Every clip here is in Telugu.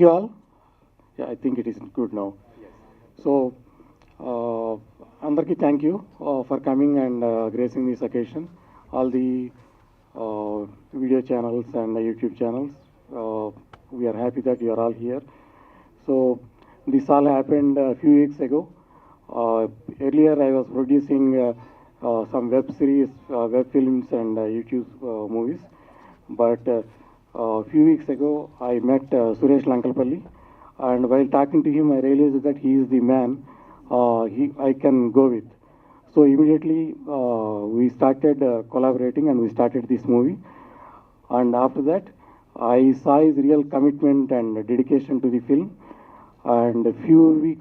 you all. Yeah, I think it is good now. So, Andarki, thank you for coming and gracing this occasion. All the video channels and YouTube channels, we are happy that you are all here. So, this all happened a few weeks ago. Earlier, I was producing some web series, web films, and YouTube movies. But a few weeks ago, I met Suresh Lankalpalli, and while talking to him, I realized that he is the man I can go with. So immediately we started collaborating, and we started this movie. And after that, I saw his real commitment and dedication to the film. And a few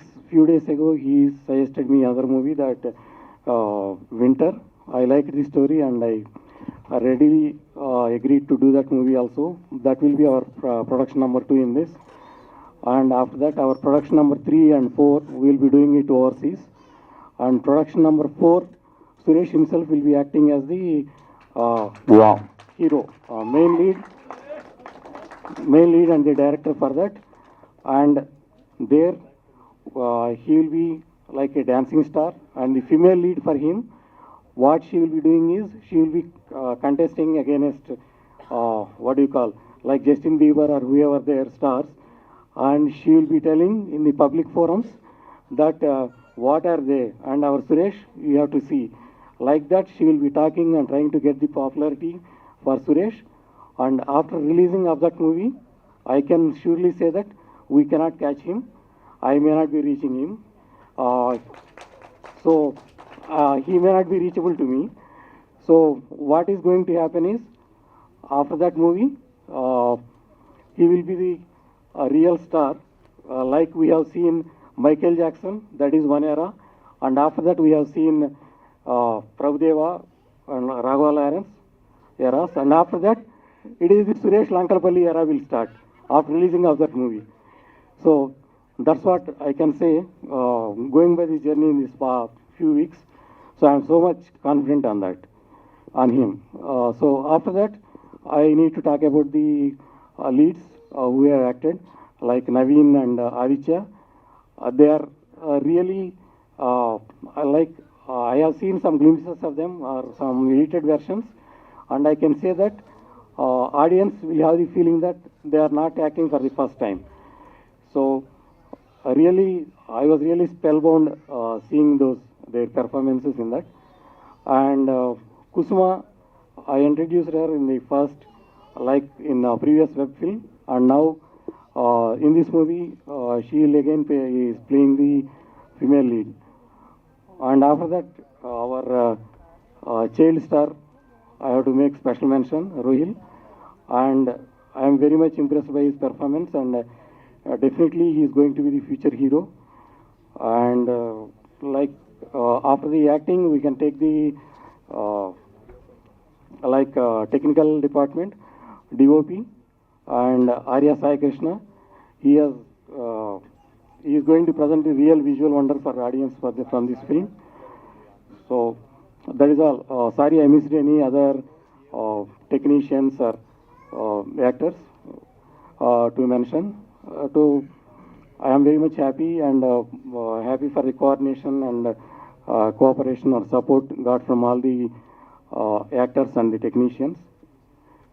days ago, he suggested me another movie, that Winter. I liked the story, and I readily agreed to do that movie also. That will be our production number 2 in this. And after that, our production number 3 and 4, we will be doing it overseas. And production number 4, Suresh himself will be acting as the hero, main lead and the director for that. And there, he will be like a dancing star, and the female lead for him, what she will be doing is, she will be contesting against, like Justin Bieber or whoever their stars. And she will be telling in the public forums that what are they, and our Suresh, you have to see. Like that, she will be talking and trying to get the popularity for Suresh. And after releasing of that movie, I can surely say that we cannot catch him. I may not be reaching him. He may not be reachable to me. So what is going to happen is, after that movie, he will be the a real star, like we have seen Michael Jackson, that is one era, and after that we have seen Prabhudeva and Raghuva Lawrence eras, and after that it is the Suresh Lankalpalli era will start after releasing of that movie. So that's what I can say, going by the journey in this few weeks. So I am so much confident on that, on him. So after that, I need to talk about the leads who have acted, like Naveen and Aditya. They are really, I have seen some glimpses of them, or some edited versions, and I can say that audience will have the feeling that they are not acting for the first time. So really, I was really spellbound seeing their performances in that. And Kusuma, I introduced her in the first, like in a previous web film, and now in this movie she will again is playing the female lead. And after that, our child star, I have to make special mention, Rohil, and I am very much impressed by his performance, and definitely he is going to be the future hero. And after the acting, we can take the technical department, DOP, and Arya Sai Krishna. He is going to present the real visual wonder for audience from this film. So that is all. Sorry, I missed any other technicians or actors to mention. I am very much happy, and happy for the coordination and cooperation or support got from all the actors and the technicians.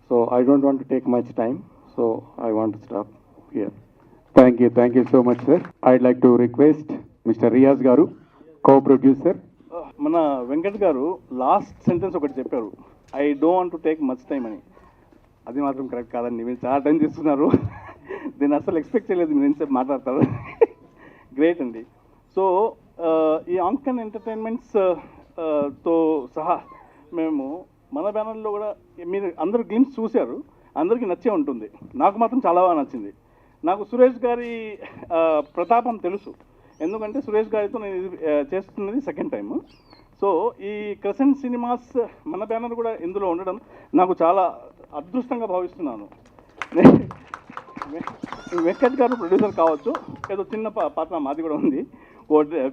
So I don't want to take much time, so I want to stop here. Thank you so much, sir. I'd like to request Mr. Riyaz Garu, co-producer. మన వెంకట్ గారు లాస్ట్ సెంటెన్స్ ఒకటి చెప్పారు, I don't want to take much time అని. అది మాత్రం కరెక్ట్ కాదండి, మీరు చాలా టైం చేస్తున్నారు. దీన్ని అసలు ఎక్స్పెక్ట్ చేయలేదు మీరు ఎంతసేపు మాట్లాడతారు. గ్రేట్ అండి. సో ఈ ఆంకన్ ఎంటర్టైన్మెంట్స్ తో సహా మేము మన బ్యానర్లో కూడా, మీరు అందరూ గ్లిమ్స్ చూశారు, అందరికీ నచ్చే ఉంటుంది. నాకు మాత్రం చాలా బాగా నచ్చింది. నాకు సురేష్ గారి ప్రతాపం తెలుసు, ఎందుకంటే సురేష్ గారితో నేను చేస్తున్నది సెకండ్ టైం. సో ఈ క్రెసెంట్ సినిమాస్ మన బ్యానర్ కూడా ఇందులో ఉండడం నాకు చాలా అదృష్టంగా భావిస్తున్నాను. వెంకట్ గారు ప్రొడ్యూసర్ కావచ్చు, ఏదో చిన్న పాత్ర మాది కూడా ఉంది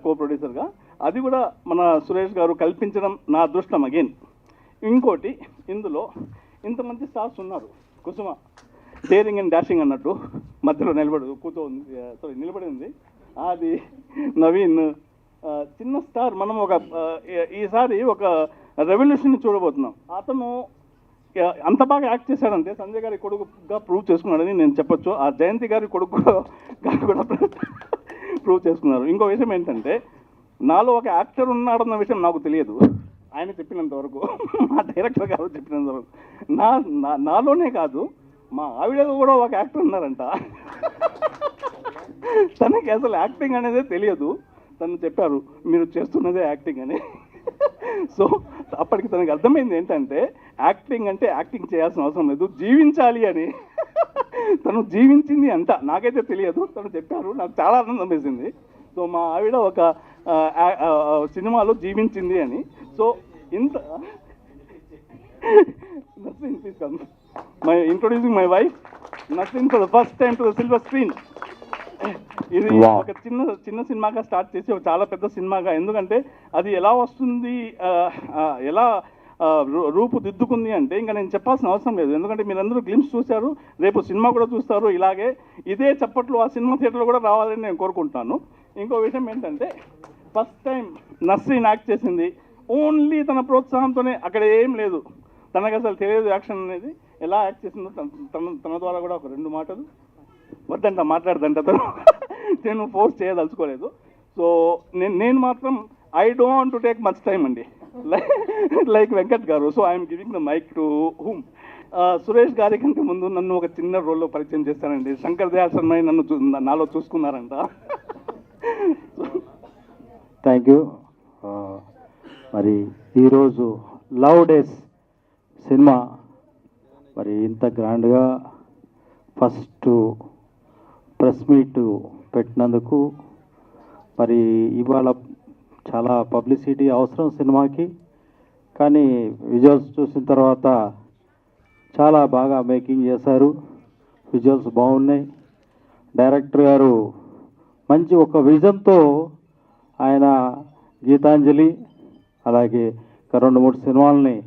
కో ప్రొడ్యూసర్గా, అది కూడా మన సురేష్ గారు కల్పించడం నా అదృష్టం అగైన్. ఇంకోటి, ఇందులో ఇంతమంది స్టార్స్ ఉన్నారు, కుసుమ డేరింగ్ అండ్ డాషింగ్ అన్నట్టు. మధ్యలో నిలబడి ఉంది అది నవీన్. చిన్న స్టార్. మనం ఈసారి ఒక రెవల్యూషన్ చూడబోతున్నాం. అతను అంత బాగా యాక్ట్ చేశాడంటే సంజయ్ గారి కొడుకుగా ప్రూవ్ చేసుకున్నాడని నేను చెప్పొచ్చు. ఆ జయంతి గారి కొడుకు గారు కూడా ప్రూవ్ చేసుకున్నారు. ఇంకో విషయం ఏంటంటే, నాలో ఒక యాక్టర్ ఉన్నాడన్న విషయం నాకు తెలియదు. ఆయన చెప్పినంత వరకు, మా డైరెక్టర్ గారు చెప్పినంత వరకు, నాలోనే కాదు, మా ఆవిడలో కూడా ఒక యాక్టర్ ఉన్నారంట. తనకి అసలు యాక్టింగ్ అనేదే తెలియదు. తను చెప్పారు మీరు చేస్తున్నదే యాక్టింగ్ అని. సో అప్పటికి తనకు అర్థమైంది ఏంటంటే, యాక్టింగ్ అంటే యాక్టింగ్ చేయాల్సిన అవసరం లేదు, జీవించాలి అని. తను జీవించింది అంట, నాకైతే తెలియదు. తను చెప్పారు, నాకు చాలా ఆనందం వేసింది. సో మా ఆవిడ ఒక సినిమాలో జీవించింది అని. సో ఇంత introducing my wife Nasreen for the first time to the silver screen. ఇది ఒక చిన్న సినిమాగా స్టార్ట్ చేసి ఒక చాలా పెద్ద సినిమాగా, ఎందుకంటే అది ఎలా వస్తుంది, ఎలా రూపుదిద్దుకుంది అంటే ఇంకా నేను చెప్పాల్సిన అవసరం లేదు. ఎందుకంటే మీరందరూ గ్లిమ్స్ చూశారు, రేపు సినిమా కూడా చూస్తారు. ఇలాగే ఇదే చప్పట్లు ఆ సినిమా థియేటర్లో కూడా రావాలని నేను కోరుకుంటున్నాను. ఇంకో విషయం ఏంటంటే, ఫస్ట్ టైం నస్రీన్ యాక్ట్ చేసింది ఓన్లీ తన ప్రోత్సాహంతోనే. అక్కడ ఏం లేదు, తనకు అసలు తెలియదు యాక్షన్ అనేది ఎలా యాక్ట్ చేసిందో. తన ద్వారా కూడా ఒక 2 మాటలు వద్దంట మాట్లాడదంట తను. నేను ఫోర్స్ చేయదలుచుకోలేదు. సో నేను మాత్రం I don't want to take much time అండి, like Venkat garu. So I'm giving the mic to whom. Suresh గారి కంటే ముందు నన్ను ఒక చిన్న రోల్లో పరిచయం చేస్తానండి. శంకర్ దయాళ్ శర్మ నాలో చూసుకున్నారంట. Thank you. మరి ఈరోజు లవ్ డేస్ సినిమా మరి ఇంత గ్రాండ్గా ఫస్ట్ ప్రెస్ మీట్ పెట్టినందుకు మరి ఇవాళ చాలా పబ్లిసిటీ అవసరం సినిమాకి. కానీ విజువల్స్ చూసిన తర్వాత చాలా బాగా మేకింగ్ చేశారు, విజువల్స్ బాగున్నాయి. డైరెక్టర్ గారు మంచి ఒక విజన్తో ఆయన గీతాంజలి అలాగే 2-3 సినిమాలని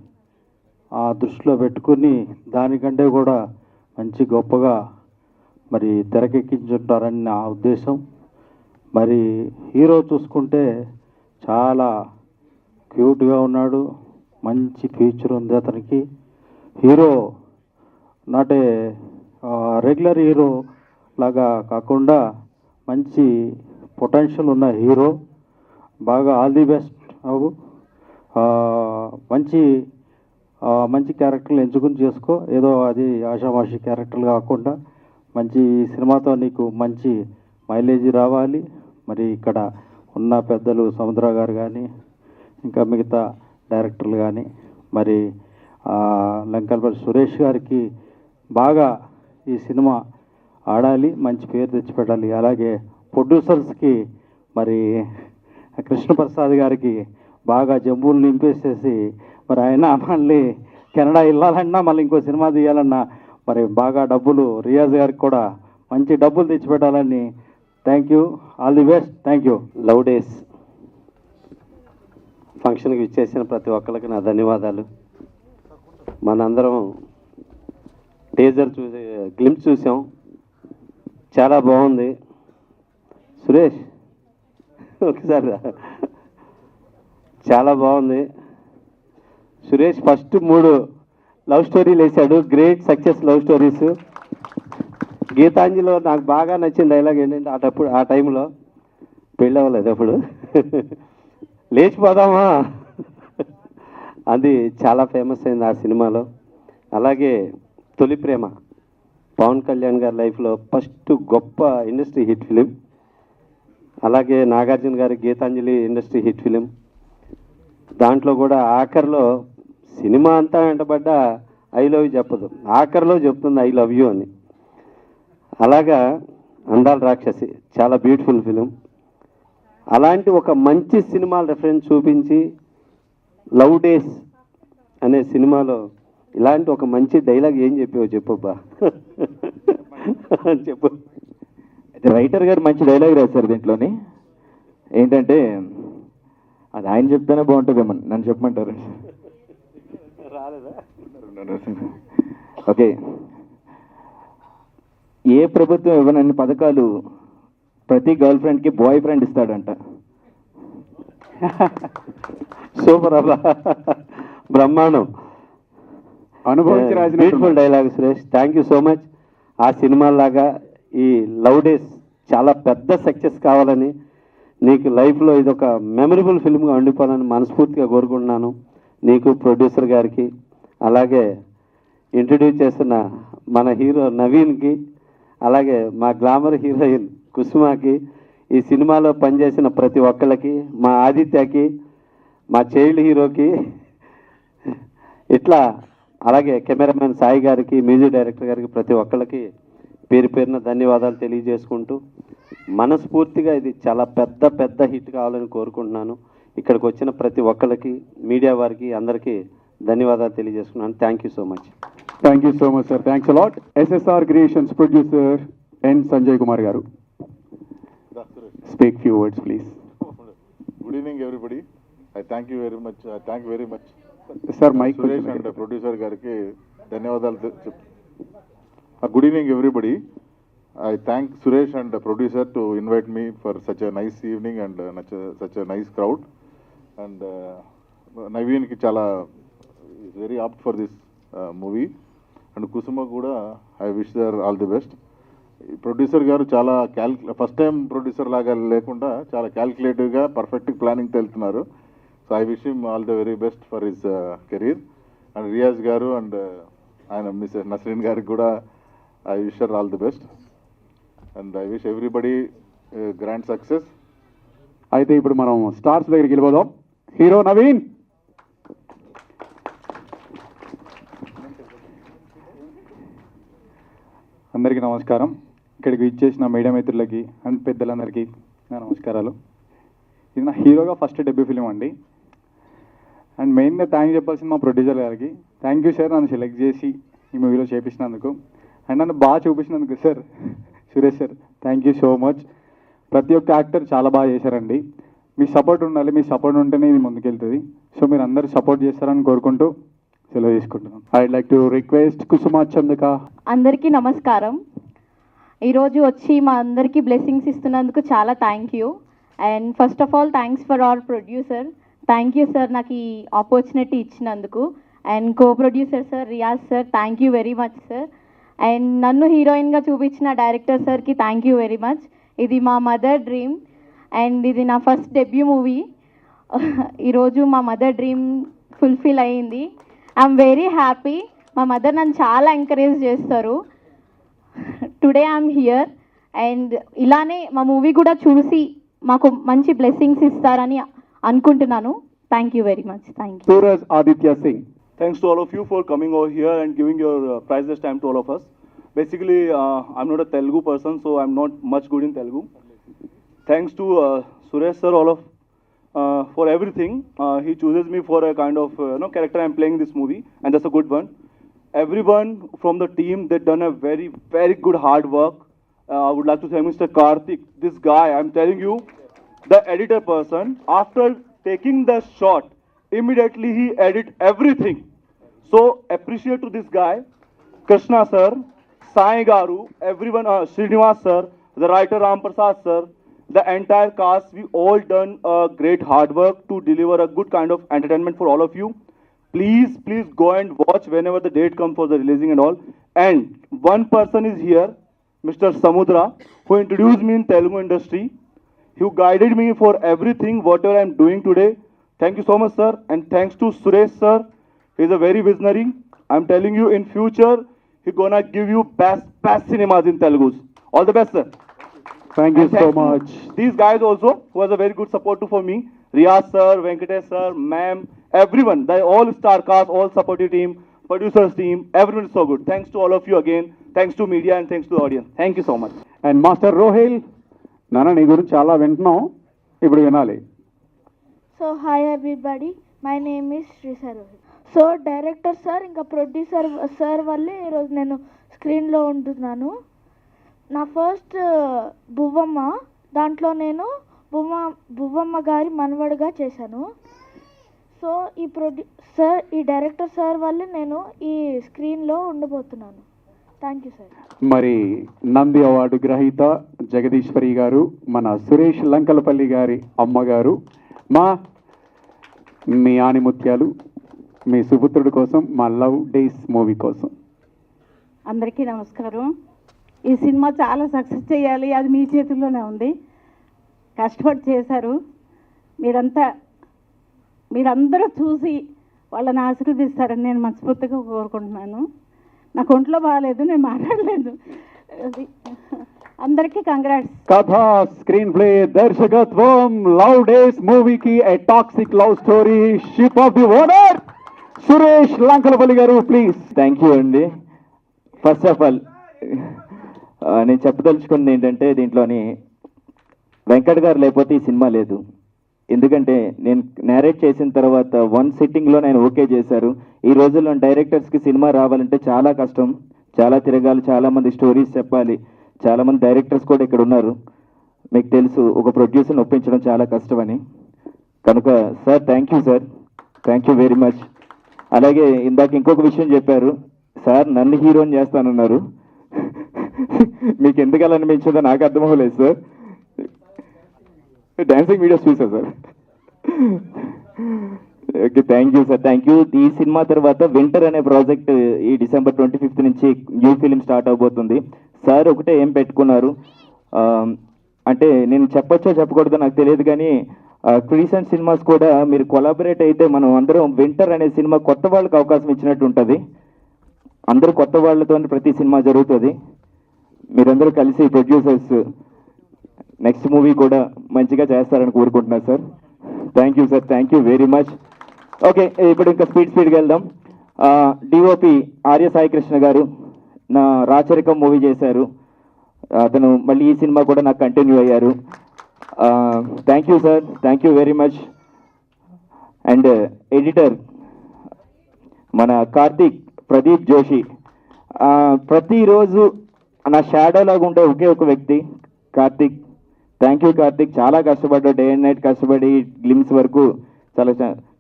దృష్టిలో పెట్టుకుని దానికంటే కూడా మంచి గొప్పగా మరి తెరకెక్కించుంటారని నా ఉద్దేశం. మరి హీరో చూసుకుంటే చాలా క్యూట్గా ఉన్నాడు, మంచి ఫ్యూచర్ ఉంది అతనికి. Hero not a regular hero లాగా కాకుండా మంచి పొటెన్షియల్ ఉన్న హీరో. బాగా ఆల్ ది బెస్ట్ అవు. మంచి క్యారెక్టర్లు ఎంచుకుని చేసుకో. ఏదో అది ఆషామాషి క్యారెక్టర్లు కాకుండా మంచి సినిమాతో నీకు మంచి మైలేజీ రావాలి. మరి ఇక్కడ ఉన్న పెద్దలు సముద్ర గారు కానీ ఇంకా మిగతా డైరెక్టర్లు కానీ మరి లంకల్పల్లి సురేష్ గారికి బాగా ఈ సినిమా ఆడాలి, మంచి పేరు తెచ్చిపెట్టాలి. అలాగే ప్రొడ్యూసర్స్కి మరి కృష్ణప్రసాద్ గారికి బాగా జంబులు నింపేసేసి మరి ఆయన మళ్ళీ కెనడా వెళ్ళాలన్నా మళ్ళీ ఇంకో సినిమా తీయాలన్నా మరి బాగా డబ్బులు రియాజ్ గారికి కూడా మంచి డబ్బులు తెచ్చిపెట్టాలని. Thank you, all the best. Thank you. Love Days ఫంక్షన్కి ఇచ్చేసిన ప్రతి ఒక్కరికి నా ధన్యవాదాలు. మనందరం గ్లింప్స్ చూసాం, చాలా బాగుంది. సురేష్ ఒకసారి చాలా బాగుంది. సురేష్ ఫస్ట్ 3 లవ్ స్టోరీలు వేశాడు, గ్రేట్ సక్సెస్ లవ్ స్టోరీస్. గీతాంజలిలో నాకు బాగా నచ్చిన డైలాగ్ ఏంటంటే, ఆ టైంలో పెళ్ళి అవ్వలేదు అప్పుడు, లేచిపోదామా, అది చాలా ఫేమస్ అయింది ఆ సినిమాలో. అలాగే తొలి ప్రేమ పవన్ కళ్యాణ్ గారి లైఫ్లో ఫస్ట్ గొప్ప ఇండస్ట్రీ హిట్ ఫిలిం. అలాగే నాగార్జున గారి గీతాంజలి ఇండస్ట్రీ హిట్ ఫిలిం. దాంట్లో కూడా ఆఖరిలో సినిమా అంతా వెంటబడ్డ ఐ లవ్ యూ చెప్పదు, ఆఖరిలో చెప్తుంది ఐ లవ్ యూ అని. అలాగా అందాల రాక్షసి చాలా బ్యూటిఫుల్ ఫిలిం. అలాంటి ఒక మంచి సినిమా రెఫరెన్స్ చూపించి లవ్ డేస్ అనే సినిమాలో ఇలాంటి ఒక మంచి డైలాగ్ ఏం చెప్పావు చెప్పబ్బా. చెప్పు. రైటర్ గారు మంచి డైలాగ్ రాశారు దీంట్లోని. ఏంటంటే అది ఆయన చెప్తేనే బాగుంటుందేమో, నన్ను చెప్పమంటారు. రాలేదా? ఓకే. ఏ ప్రభుత్వం ఇవ్వనన్ని పథకాలు ప్రతి గర్ల్ ఫ్రెండ్కి బాయ్ ఫ్రెండ్ ఇస్తాడంట. సూపర్ అబ్బా, బ్రహ్మాండం, అనుభవించి రాసిన beautiful dialogue Suresh. Thank you so much. ఆ సినిమాలాగా ఈ లవ్ డేస్ చాలా పెద్ద సక్సెస్ కావాలని, నీకు లైఫ్లో ఇది ఒక మెమరబుల్ ఫిల్మ్గా ఉండిపోవాలని మనస్ఫూర్తిగా కోరుకుంటున్నాను. నీకు, ప్రొడ్యూసర్ గారికి, అలాగే ఇంట్రడ్యూస్ చేస్తున్న మన హీరో నవీన్కి, అలాగే మా గ్లామర్ హీరోయిన్ కుసుమాకి, ఈ సినిమాలో పనిచేసిన ప్రతి ఒక్కళ్ళకి, మా ఆదిత్యకి, మా చైల్డ్ హీరోకి, ఇట్లా అలాగే కెమెరామెన్ సాయి గారికి, మ్యూజిక్ డైరెక్టర్ గారికి, ప్రతి ఒక్కళ్ళకి పేరు పేరున ధన్యవాదాలు తెలియజేసుకుంటూ, మనస్ఫూర్తిగా ఇది చాలా పెద్ద పెద్ద హిట్ కావాలని కోరుకుంటున్నాను. ఇక్కడికి వచ్చిన ప్రతి ఒక్కళ్ళకి, మీడియా వారికి, అందరికీ ధన్యవాదాలు తెలియజేసుకున్నాను. Thank you so much. Thank you so much sir. Thanks a lot. SSR creations producer N Sanjay Kumar గారు, speak few words please. Good evening, everybody. I thank you very much. Sir mike Suresh and producer గారికి ధన్యవాదాలు good evening everybody. I thank Suresh and the producer to invite me for such a nice evening and such a nice crowd. And Naveen ki chala very apt for this movie. And Kusuma kuda I wish her all the best. Producer గారు చాలా ఫస్ట్ టైం ప్రొడ్యూసర్ లాగా లేకుండా చాలా క్యాల్కులేటివ్గా పర్ఫెక్ట్ ప్లానింగ్తో వెళ్తున్నారు. So I wish him all the very best for his career. And Riyaz గారు అండ్ ఆయన మిస్టర్ నస్రీన్ గారికి కూడా I wish her all the best. And I wish everybody grand success. అయితే ఇప్పుడు మనం స్టార్స్ దగ్గరికి వెళ్ళిపోదాం. హీరో నవీన్. అందరికీ నమస్కారం. ఇక్కడికి ఇచ్చేసిన మీడియా మిత్రులకి అండ్ పెద్దలందరికీ నా నమస్కారాలు. ఇది నా హీరోగా ఫస్ట్ డెబ్యూ ఫిలిం అండి. అండ్ మెయిన్గా థ్యాంక్ చెప్పాల్సింది మా ప్రొడ్యూసర్ గారికి. థ్యాంక్ యూ సార్, నన్ను సెలెక్ట్ చేసి ఈ మూవీలో చేపించినందుకు అండ్ నన్ను బాగా చూపించినందుకు sir. Suresh sir, thank you so much. ప్రతి ఒక్క యాక్టర్ చాలా బాగా చేశారండి. మీ సపోర్ట్ ఉండాలి, మీ సపోర్ట్ ఉంటేనే ఇది ముందుకెళ్తుంది. సో మీరు అందరూ సపోర్ట్ చేస్తారని కోరుకుంటూ సెలవు తీసుకుంటున్నాను. I'd like to request Kusuma Chandrika. అందరికీ నమస్కారం. ఈరోజు వచ్చి మా అందరికీ బ్లెస్సింగ్స్ ఇస్తున్నందుకు చాలా thank you. And first of all thanks for hour producer. Thank you sir నాకు ఈ ఆపర్చునిటీ ఇచ్చినందుకు. And co producer sir Riyaz sir, thank you very much sir. And నన్ను హీరోయిన్గా చూపించిన డైరెక్టర్ సార్కి థ్యాంక్ యూ వెరీ మచ్. ఇది మా మదర్ డ్రీమ్ అండ్ ఇది నా ఫస్ట్ డెబ్యూ మూవీ. ఈరోజు మా మదర్ డ్రీమ్ ఫుల్ఫిల్ అయ్యింది. I'm very happy. మా మదర్ నన్ను చాలా ఎంకరేజ్ చేస్తారు. టుడే ఐఎమ్ హియర్ అండ్ ఇలానే మా మూవీ కూడా చూసి మాకు మంచి బ్లెస్సింగ్స్ ఇస్తారని అనుకుంటున్నాను. Thank you very much. Thank you. Suraj Aditya Singh. Thanks to all of you for coming over here and giving your priceless time to all of us. Basically, I'm not a Telugu person, so I'm not much good in Telugu. Thanks to Suresh sir, all of for everything. He chooses me for a kind of character I'm playing in this movie, and that's a good one. Everyone from the team, they've done a very, very good hard work. I would like to thank Mr. Karthik. This guy, I'm telling you, the editor person, after taking the shot, immediately he edit everything. So appreciate to this guy, Krishna sir, Sai Garu, everyone, Srinivas sir, the writer Ram Prasad sir, the entire cast. We all done a great hard work to deliver a good kind of entertainment for all of you. Please go and watch whenever the date comes for the releasing and all. And one person is here, Mr. Samudra, who introduced me in Telugu industry. He guided me for everything, whatever I'm doing today. Thank you so much, sir. And thanks to Suresh, sir. He's a very visionary. I'm telling you, in future, he's gonna give you best cinemas in Telugu. All the best, sir. Thank you so much. These guys also, who was a very good support for me. Riyaz sir, Venkatesh sir, ma'am, everyone. The all star cast, all supportive team, producers team, everyone is so good. Thanks to all of you again. Thanks to media and thanks to the audience. Thank you so much. And master Rohil. నాన్న నీ గురించి చాలా వింటున్నాం, ఇప్పుడు వినాలి. So hi everybody, my name is Shri Sarohit. So director sir ఇంకా ప్రొడ్యూసర్ సార్ వల్లే ఈరోజు నేను స్క్రీన్లో ఉంటున్నాను. నా ఫస్ట్ బువ్వమ్మ, దాంట్లో నేను బువ్వమ్మ గారి మనవడిగా చేశాను. సో ఈ డైరెక్టర్ సార్ వల్లే నేను ఈ స్క్రీన్లో ఉండబోతున్నాను. Thank you sir. మరి నంది అవార్డు గ్రహీత జగదీశ్వరి గారు, మన సురేష్ లంకలపల్లి గారి అమ్మగారు, మీ ఆనిముత్యాలు, మీ సుపుత్రుడి కోసం, మా లవ్ డేస్ మూవీ కోసం. అందరికీ నమస్కారం. ఈ సినిమా చాలా సక్సెస్ చేయాలి, అది మీ చేతుల్లోనే ఉంది. కష్టపడి చేశారు. మీరందరూ చూసి వాళ్ళని ఆశీర్వదిస్తారని నేను మనస్ఫూర్తిగా కోరుకుంటున్నాను. నాకు ఒంట్లో బాగాలేదు, నేను మాట్లాడలేదు. అందరికీ కంగ్రాట్స్. కథ, స్క్రీన్ ప్లే, దర్శకత్వం లవ్ డేస్ మూవీకి a toxic love story, ship of the owner Suresh Lankalapalli గారు, ప్లీజ్. థ్యాంక్ యూ అండి. ఫస్ట్ ఆఫ్ ఆల్ నేను చెప్పదలుచుకున్నది ఏంటంటే, దీంట్లోని వెంకట్ గారు లేకపోతే ఈ సినిమా లేదు. ఎందుకంటే నేను నేరేట్ చేసిన తర్వాత 1 సిట్టింగ్లో నేను ఓకే చేశారు. ఈ రోజుల్లో డైరెక్టర్స్కి సినిమా రావాలంటే చాలా కష్టం, చాలా తిరగాలి, చాలామంది స్టోరీస్ చెప్పాలి. చాలామంది డైరెక్టర్స్ కూడా ఇక్కడ ఉన్నారు. మీకు తెలుసు, ఒక ప్రొడ్యూసర్ని ఒప్పించడం చాలా కష్టమని. కనుక sir thank you sir, thank you very much. అలాగే ఇందాక ఇంకొక విషయం చెప్పారు సార్, నన్ను హీరోని చేస్తానన్నారు. మీకు ఎందుకు అలా అనిపించిందో నాకు అర్థం అవ్వలేదు సార్. డాన్సింగ్ వీడియోస్ చూసా sir. Okay, thank you sir, thank you. ఈ సినిమా తర్వాత వింటర్ అనే ప్రాజెక్ట్ ఈ December 25th నుంచి న్యూ ఫిలిం స్టార్ట్ అవబోతుంది. సార్ ఒకటే ఏం పెట్టుకున్నారు అంటే, నేను చెప్పొచ్చో చెప్పకూడదో నాకు తెలియదు, కానీ రీసెంట్ సినిమాస్ కూడా మీరు కొలాబరేట్ అయితే మనం అందరం వింటర్ అనే సినిమా కొత్త వాళ్ళకి అవకాశం ఇచ్చినట్టు ఉంటుంది. అందరూ కొత్త వాళ్ళతో ప్రతి సినిమా జరుగుతుంది. మీరందరూ కలిసి ప్రొడ్యూసర్స్ నెక్స్ట్ మూవీ కూడా మంచిగా చేస్తారని కోరుకుంటున్నాను sir. Thank you sir, thank you very much. Okay, ఇప్పుడు ఇంకా స్పీడ్గా వెళ్దాం. డిఓపి ఆర్య సాయి కృష్ణ గారు నా రాచరికం మూవీ చేశారు. అతను మళ్ళీ ఈ సినిమా కూడా నాకు కంటిన్యూ అయ్యారు. Thank you sir, thank you very much. And editor మన కార్తీక్ ప్రదీప్ జోషి, ప్రతిరోజు నా షాడో లాగా ఉండే ఒకే ఒక వ్యక్తి కార్తీక్. థ్యాంక్ యూ కార్తీక్, చాలా కష్టపడ్డావు, డే అండ్ నైట్ కష్టపడి గ్లిమ్స్ వరకు చాలా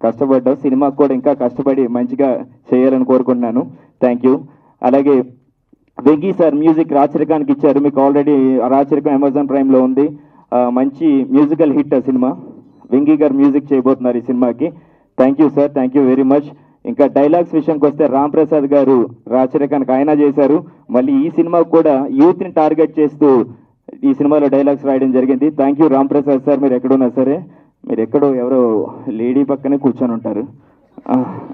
కష్టపడ్డావు. సినిమాకు కూడా ఇంకా కష్టపడి మంచిగా చేయాలని కోరుకుంటున్నాను. Thank you. అలాగే వెంకీ సార్ మ్యూజిక్ రాచరికానికి ఇచ్చారు. మీకు ఆల్రెడీ రాచరికం అమెజాన్ ప్రైమ్లో ఉంది. మంచి మ్యూజికల్ హిట్ ఆ సినిమా. వెంకీ గారు మ్యూజిక్ చేయబోతున్నారు ఈ సినిమాకి. Thank you sir, thank you very much. ఇంకా డైలాగ్స్ విషయంకి వస్తే రామ్ ప్రసాద్ గారు రాచరికానికి ఆయన చేశారు. మళ్ళీ ఈ సినిమాకు కూడా యూత్ని టార్గెట్ చేస్తూ ఈ సినిమాలో డైలాగ్స్ రాయడం జరిగింది. Thank you Ram Prasad sir, మీరు ఎక్కడున్నా సరే, మీరు ఎక్కడో ఎవరో లేడీ పక్కనే కూర్చొని ఉంటారు.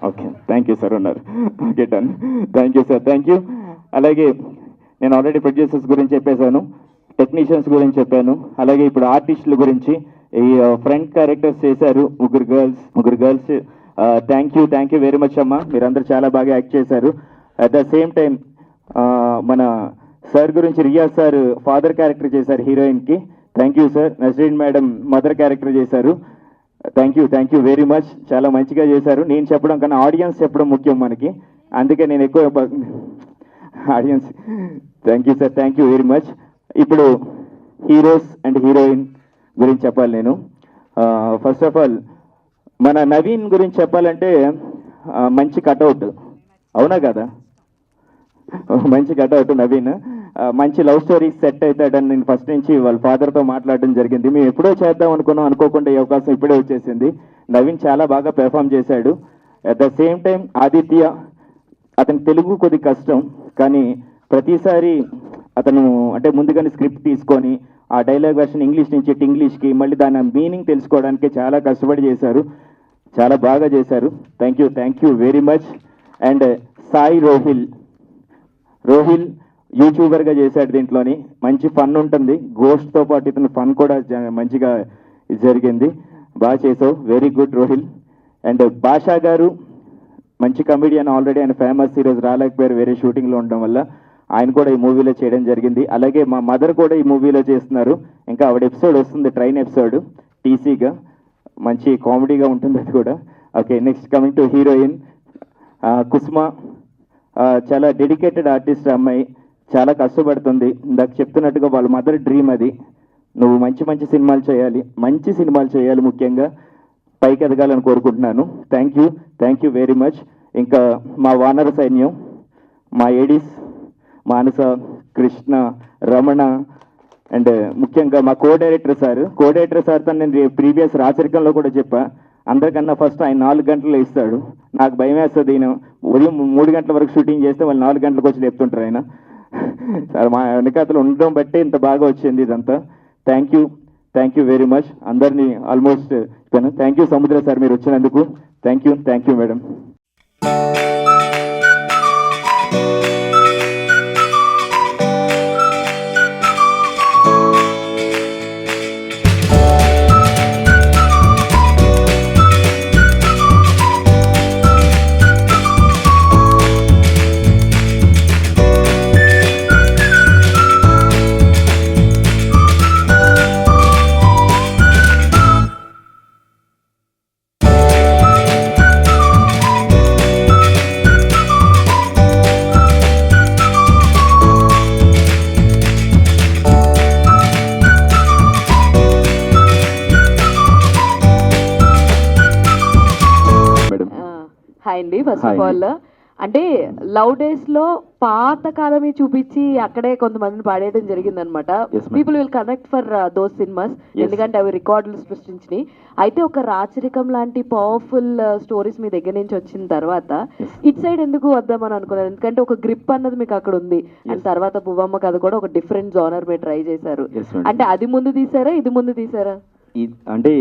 ఓకే, థ్యాంక్ యూ సార్, ఉన్నారు. Okay, done. Thank you sir, thank you. అలాగే నేను ఆల్రెడీ ప్రొడ్యూసర్స్ గురించి చెప్పేశాను, టెక్నీషియన్స్ గురించి చెప్పాను. అలాగే ఇప్పుడు ఆర్టిస్టుల గురించి ఈ ఫ్రంట్ క్యారెక్టర్స్ చేశారు ముగ్గురు girls. Thank you very much అమ్మా, మీరందరూ చాలా బాగా యాక్ట్ చేశారు. అట్ ద సేమ్ టైం మన సార్ గురించి రియాజ్ సార్ ఫాదర్ క్యారెక్టర్ చేశారు హీరోయిన్కి. Thank you sir. Nasreen madam mother character చేశారు. థ్యాంక్ యూ వెరీ మచ్, చాలా మంచిగా చేశారు. నేను చెప్పడం కన్నా ఆడియన్స్ చెప్పడం ముఖ్యం మనకి, అందుకే నేను ఎక్కువ audience. Thank you sir, thank you very much. ఇప్పుడు హీరోస్ అండ్ హీరోయిన్ గురించి చెప్పాలి నేను. ఫస్ట్ ఆఫ్ ఆల్ మన నవీన్ గురించి చెప్పాలంటే మంచి కటౌట్, అవునా కదా? మంచి కటౌట్ నవీన్. మంచి లవ్ స్టోరీ సెట్ అవుతాడని నేను ఫస్ట్ నుంచి వాళ్ళ ఫాదర్తో మాట్లాడడం జరిగింది. మేము ఎప్పుడో చేద్దాం అనుకున్నాం, అనుకోకుండా ఈ అవకాశం ఇప్పుడే వచ్చేసింది. నవీన్ చాలా బాగా పెర్ఫామ్ చేశాడు. At the same time Aditya, అతని తెలుగు కొద్ది కష్టం, కానీ ప్రతిసారి అతను అంటే ముందుగానే స్క్రిప్ట్ తీసుకొని ఆ డైలాగ్ వెర్షన్ ఇంగ్లీష్ నుంచి ఇంగ్లీష్కి మళ్ళీ దాని మీనింగ్ తెలుసుకోవడానికి చాలా కష్టపడి చేశారు. చాలా బాగా చేశారు. Thank you very much. And Sai Rohil యూట్యూబర్గా చేశాడు. దీంట్లోని మంచి ఫన్ ఉంటుంది, గోస్ట్తో పాటు ఇతను ఫన్ కూడా మంచిగా జరిగింది. బాగా చేసావు, వెరీ గుడ్ రోహిల్. అండ్ భాషా గారు మంచి కమెడియన్, ఆల్రెడీ ఆయన ఫేమస్, ఈరోజు రాలేకపోయారు వేరే షూటింగ్లో ఉండడం వల్ల. ఆయన కూడా ఈ మూవీలో చేయడం జరిగింది. అలాగే మా మదర్ కూడా ఈ మూవీలో చేస్తున్నారు. ఇంకా ఆవిడ ఎపిసోడ్ వస్తుంది, ట్రైన్ ఎపిసోడ్, టీసీగా, మంచి కామెడీగా ఉంటుంది అది కూడా. Okay, next coming to heroine Kusma. చాలా డెడికేటెడ్ ఆర్టిస్ట్ అమ్మాయి, చాలా కష్టపడుతుంది. ఇందాక చెప్తున్నట్టుగా వాళ్ళ మదర్ డ్రీమ్ అది. నువ్వు మంచి సినిమాలు చేయాలి, ముఖ్యంగా పైకి ఎదగాలని కోరుకుంటున్నాను. Thank you very much. ఇంకా మా వానర సైన్యం, మా Aedes, Manasa, Krishna, Ramana and ముఖ్యంగా మా కో డైరెక్టర్ సార్తో నేను ప్రీవియస్ రాచరికంలో కూడా చెప్పా, అందరికన్నా ఫస్ట్ ఆయన 4 గంటలు ఇస్తాడు. నాకు భయం వేస్తుంది, ఈయన ఉదయం 3 గంటల వరకు షూటింగ్ చేస్తే వాళ్ళు 4 గంటలకు వచ్చి లేపుతుంటారు ఆయన. సార్ మా వెనకాతలు ఉండడం బట్టి ఇంత బాగా వచ్చింది ఇదంతా. Thank you very much. అందరినీ ఆల్మోస్ట్ చెప్పాను. థ్యాంక్ యూ సముద్ర సార్ మీరు వచ్చినందుకు. Thank you madam. హాయ్ అండి. ఫస్ట్ ఆఫ్ ఆల్ అంటే లవ్ డేస్ లో పాత కాలమే చూపించి అక్కడే కొంతమందిని పాడేయడం జరిగింది అనమాట. People will connect for those cinemas, ఎందుకంటే అవి రికార్డులు సృష్టించినాయి. అయితే ఒక రాచరికం లాంటి పవర్ఫుల్ స్టోరీస్ మీ దగ్గర నుంచి వచ్చిన తర్వాత ఇట్ సైడ్ ఎందుకు వద్దామని అనుకున్నారు? ఎందుకంటే ఒక గ్రిప్ అన్నది మీకు అక్కడ ఉంది. అండ్ తర్వాత పువ్వమ్మ కథ కూడా ఒక డిఫరెంట్ జోనర్ మీరు ట్రై చేశారు. అంటే అది ముందు తీసారా, ఇది ముందు తీసారా? అంటే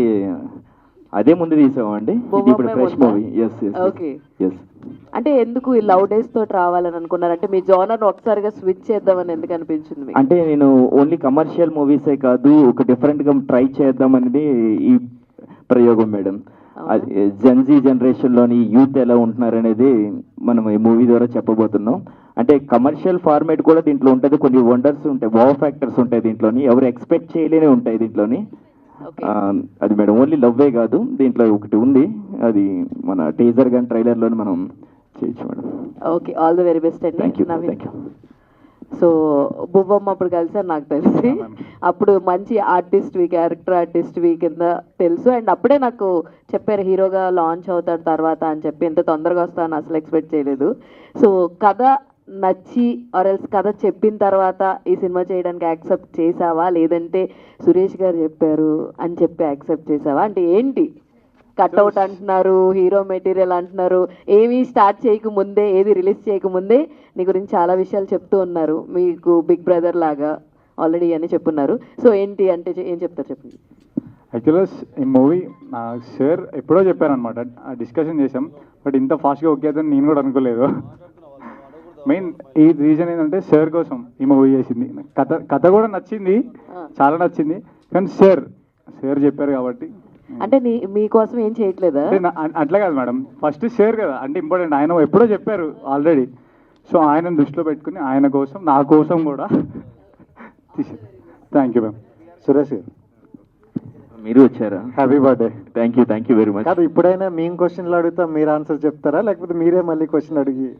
అదే ముందు తీసామండి, ఇప్పుడు ఫ్రెష్ మూవీ. ఓకే. అంటే ఎందుకు ఈ లవ్ డేస్ తోటి రావాలని అనుకున్నారు? అంటే మీ జోనర్ ఒకసారిగా స్విచ్ చేద్దామని ఎందుకు అనిపించింది? అంటే నేను ఓన్లీ కమర్షియల్ మూవీసే కాదు, ఒక డిఫరెంట్ గా ట్రై చేద్దాం అనేది ఈ ప్రయోగం మేడం. జెన్జీ జనరేషన్ లోని యూత్ ఎలా ఉంటున్నారు అనేది మనం ఈ మూవీ ద్వారా చెప్పబోతున్నాం. అంటే కమర్షియల్ ఫార్మేట్ కూడా దీంట్లో ఉంటుంది, కొన్ని వండర్స్ ఉంటాయి, వావ్ ఫ్యాక్టర్స్ ఉంటాయి దీంట్లోని, ఎవరు ఎక్స్పెక్ట్ చేయలేనే ఉంటాయి దీంట్లోని. అది మేడం ఓన్లీ లవ్వే కాదు, దీంట్లో ఒకటి ఉంది, అది మన టీజర్ కానీ ట్రైలర్ లోని మనం చేయొచ్చు madam. Okay, all the very best అండి. Thank you. సో బువ్వమ్మ అప్పుడు కలిసారు నాకు తెలిసి, అప్పుడు మంచి క్యారెక్టర్ ఆర్టిస్ట్వి కింద తెలుసు. అండ్ అప్పుడే నాకు చెప్పారు హీరోగా లాంచ్ అవుతాడు తర్వాత అని చెప్పి. ఎంత తొందరగా వస్తాను అసలు ఎక్స్పెక్ట్ చేయలేదు. సో కథ నచ్చి ఆర్ఎల్స్ కథ చెప్పిన తర్వాత ఈ సినిమా చేయడానికి యాక్సెప్ట్ చేసావా, లేదంటే సురేష్ గారు చెప్పారు అని చెప్పి యాక్సెప్ట్ చేసావా? అంటే ఏంటి కట్అవుట్ అంటున్నారు, హీరో మెటీరియల్ అంటున్నారు, ఏమీ స్టార్ట్ చేయకముందే, ఏది రిలీజ్ చేయకముందే నీ గురించి చాలా విషయాలు చెప్తూ ఉన్నారు. మీకు బిగ్ బ్రదర్ లాగా ఆల్రెడీ అని చెప్పున్నారు. సో ఏంటి అంటే ఏం చెప్తారు చెప్పండి. యాక్చువల్గా ఈ మూవీ సార్ ఎప్పుడో చెప్పారనమాట, డిస్కషన్ చేసాం. బట్ ఇంత ఫాస్ట్గా ఓకే అవుతుంది నేను కూడా అనుకోలేదు. మెయిన్ ఈ రీజన్ ఏంటంటే సార్ కోసం ఈ మూవీ చేసింది. కథ కూడా నచ్చింది, చాలా నచ్చింది. కానీ సార్ చెప్పారు కాబట్టి. అంటే మీకోసం ఏం చేయట్లేదా? అట్లా కాదు మేడం, ఫస్ట్ సార్ కదా అంటే ఇంపార్టెంట్. ఆయన ఎప్పుడో చెప్పారు ఆల్రెడీ. సో ఆయన దృష్టిలో పెట్టుకుని ఆయన కోసం, నా కోసం కూడా తీసారు. Thank you ma'am. సురేష్ గారు మీరు వచ్చారా? Happy birthday. Thank you very much. కాదు, ఇప్పుడైనా మేము క్వశ్చన్లు అడుగుతా మీరు ఆన్సర్ చెప్తారా, లేకపోతే మీరే మళ్ళీ క్వశ్చన్ అడిగి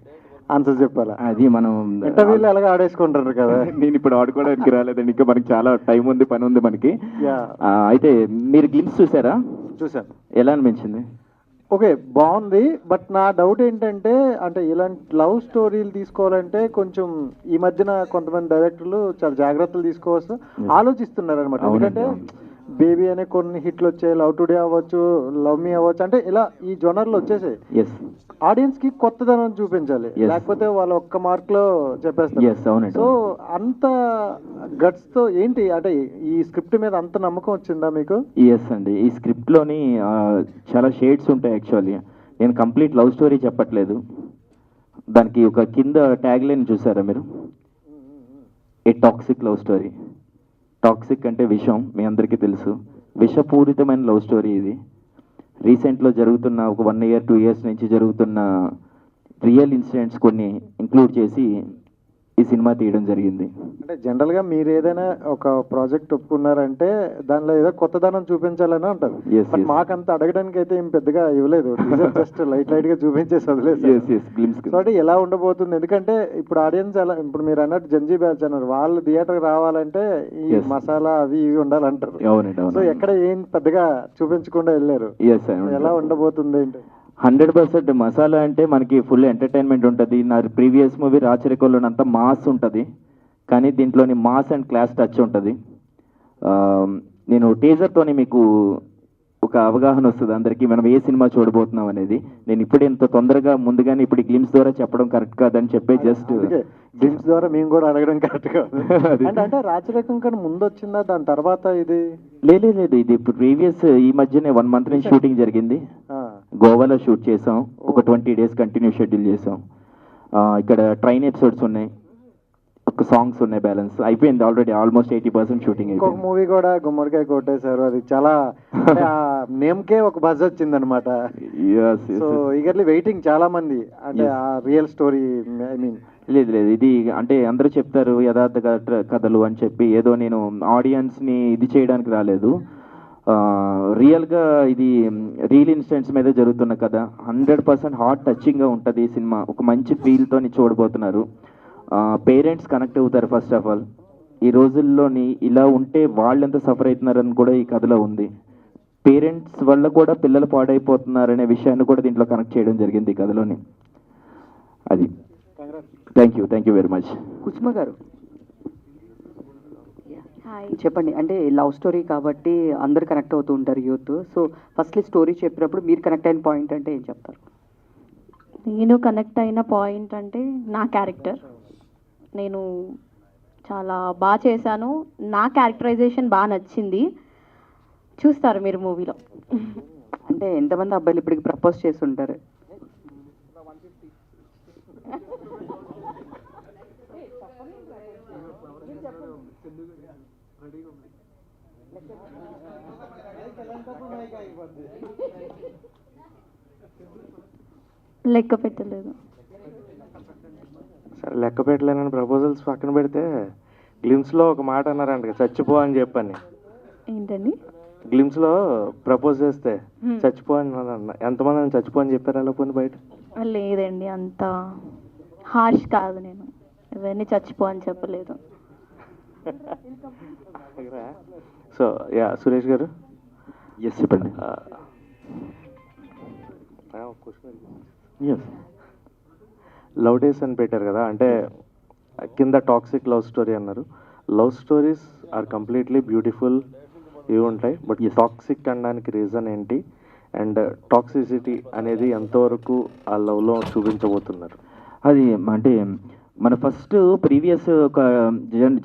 ఆన్సర్ చెప్పాలా? అది మనం ఇంటర్వ్యూలో ఎలాగ ఆడేసుకుంటారు కదా. నేను ఇప్పుడు ఆడుకోవడానికి రాలేదండి, ఇంకా మనకి చాలా టైం ఉంది, పని ఉంది మనకి. అయితే మీరు గ్లిమ్స్ చూసారా? చూసాను. ఎలా అనిపించింది? ఓకే, బాగుంది. బట్ నా డౌట్ ఏంటంటే, అంటే ఇలాంటి లవ్ స్టోరీలు తీసుకోవాలంటే కొంచెం ఈ మధ్యన కొంతమంది డైరెక్టర్లు చాలా జాగ్రత్తలు తీసుకోవచ్చు, ఆలోచిస్తున్నారు అనమాట. ఎందుకంటే బేబీ అనే కొన్ని హిట్లు వచ్చాయి, లవ్ టుడే అవ్వచ్చు, లవ్ మీ అవ్వచ్చు, అంటే ఇలా ఈ జోనర్లు వచ్చేసాయి. ఆడియన్స్ కి కొత్తదనం చూపించాలి, లేకపోతే వాళ్ళు ఒక్క మార్క్ లో చెప్పేస్తారు. సో అంత గట్స్ తో ఏంటి అంటే ఈ స్క్రిప్ట్ మీద అంత నమ్మకం వచ్చిందా మీకు? ఎస్ అండి, ఈ స్క్రిప్ట్ లోని చాలా షేడ్స్ ఉంటాయి. యాక్చువల్లీ నేను కంప్లీట్ లవ్ స్టోరీ చెప్పట్లేదు, దానికి ఒక కింద ట్యాగ్ లైన్ చూసారా మీరు? ఏ టాక్సిక్ లవ్ స్టోరీ. టాక్సిక్ అంటే విషం, మీ అందరికీ తెలుసు. విషపూరితమైన లవ్ స్టోరీ ఇది. రీసెంట్లో జరుగుతున్న ఒక 1 year 2 years నుంచి జరుగుతున్న రియల్ ఇన్సిడెంట్స్ కొన్ని ఇంక్లూడ్ చేసి ఈ సినిమా తీయడం జరిగింది. అంటే జనరల్గా మీరు ఏదైనా ఒక ప్రాజెక్ట్ ఒప్పుకున్నారంటే దానిలో ఏదో కొత్తదనం చూపించాలని అంటారు. మాకంత అడగడానికి అయితే ఏం పెద్దగా ఇవ్వలేదు, జస్ట్ లైట్ గా చూపించేసి వదిలేదు. సో ఎలా ఉండబోతుంది? ఎందుకంటే ఇప్పుడు ఆడియన్స్ ఎలా, ఇప్పుడు మీరు అన్నట్టు జంజీ బ్యాచ్ అన్నారు, వాళ్ళు థియేటర్కి రావాలంటే ఈ మసాలా అవి ఇవి ఉండాలంటారు. సో ఎక్కడ ఏం పెద్దగా చూపించకుండా వెళ్ళారు. ఎలా ఉండబోతుంది ఏంటి? 100% మసాలా అంటే మనకి ఫుల్ ఎంటర్టైన్మెంట్ ఉంటుంది. నా ప్రీవియస్ మూవీ రాచరికంలోనంత మాస్ ఉంటుంది, కానీ దీంట్లోని మాస్ అండ్ క్లాస్ టచ్ ఉంటుంది. నేను టీజర్తోని మీకు ఒక అవగాహన వస్తుంది అందరికీ మనం ఏ సినిమా చూడబోతున్నాం అనేది. నేను ఇప్పుడే ఇంత తొందరగా ముందుగానే ఇప్పుడు గ్లిమ్స్ ద్వారా చెప్పడం కరెక్ట్ కాదని చెప్పి జస్ట్ గ్లిమ్స్ ద్వారా మేము కూడా అడగడం కరెక్ట్ కాదు. అంటే రాచరికం కానీ ముందు వచ్చిందా దాని తర్వాత ఇది? లేదు, ఇది ప్రీవియస్ ఈ మధ్యనే 1 month నుంచి షూటింగ్ జరిగింది. గోవాలో షూట్ చేసాం, ఒక 20 days కంటిన్యూ షెడ్యూల్ చేసాం. ఇక్కడ ట్రైన్ ఎపిసోడ్స్ ఉన్నాయి, ఒక సాంగ్స్ ఉన్నాయి, బ్యాలెన్స్ అయిపోయింది ఆల్రెడీ. ఆల్మోస్ట్ 80% షూటింగ్ ఇంకొక మూవీ కూడా గుమ్మడికాయ కొట్టేశారు, అది చాలా నేమ్కే ఒక బజ్ వచ్చింది అనమాట. సో ఈగర్లీ వెయిటింగ్ చాలా మంది, అంటే ఆ రియల్ స్టోరీ. ఐ మీన్ లేదు, ఇది అంటే అందరూ చెప్తారు యథార్థ కథలు అని చెప్పి, ఏదో నేను ఆడియన్స్ని ఇది చేయడానికి రాలేదు. రియల్గా ఇది రియల్ ఇన్సిడెంట్స్ మీద జరుగుతున్న కథ. 100% హార్ట్ టచింగ్గా ఉంటుంది ఈ సినిమా. ఒక మంచి ఫీల్తో చూడబోతున్నారు. పేరెంట్స్ కనెక్ట్ అవుతారు. ఫస్ట్ ఆఫ్ ఆల్ ఈ రోజుల్లోని ఇలా ఉంటే వాళ్ళు ఎంత సఫర్ అవుతున్నారని కూడా ఈ కథలో ఉంది. పేరెంట్స్ వల్ల కూడా పిల్లలు పాడైపోతున్నారనే విషయాన్ని కూడా దీంట్లో కనెక్ట్ చేయడం జరిగింది ఈ కథలోని. అది థ్యాంక్ యూ వెరీ మచ్. కుసుమ గారు చెప్పండి. అంటే లవ్ స్టోరీ కాబట్టి అందరు కనెక్ట్ అవుతూ ఉంటారు యూత్. సో ఫస్ట్లీ స్టోరీ చెప్పినప్పుడు మీరు కనెక్ట్ అయిన పాయింట్ అంటే ఏం చెప్తారు? నేను కనెక్ట్ అయిన పాయింట్ అంటే నా క్యారెక్టర్. నేను చాలా బాగా చేశాను, నా క్యారెక్టరైజేషన్ బాగా నచ్చింది, చూస్తారు మీరు మూవీలో. అంటే ఎంతమంది అబ్బాయిలు ఇప్పటికి ప్రపోజ్ చేస్తుంటారు? లెక్క పెట్టలేదు. సరే లెక్క పెట్టలేనని ప్రపోజల్స్ పక్కన పెడితే గ్లిమ్స్లో ఒక మాట అన్నారంట, చచ్చిపో అని చెప్పని. ఏంటండి? గ్లిమ్స్లో ప్రపోజ్ చేస్తే చచ్చిపో అని ఎంతమంది చచ్చిపో అని చెప్పారు అలా పోనీ బయట? లేదండి, అంత హార్ష్ కాదు, నేను ఇవన్నీ చచ్చిపో అని చెప్పలేదు. సో సురేష్ గారు ఎస్ చెప్పండి. లవ్ డేస్ అని పెట్టారు కదా, అంటే కింద టాక్సిక్ లవ్ స్టోరీ అన్నారు. Love stories are completely beautiful, ఇవి ఉంటాయి. బట్ టాక్సిక్ అనడానికి రీజన్ ఏంటి, అండ్ టాక్సిసిటీ అనేది ఎంతవరకు ఆ లవ్లో చూపించబోతున్నారు? అది అంటే మన ఫస్ట్ ప్రీవియస్ ఒక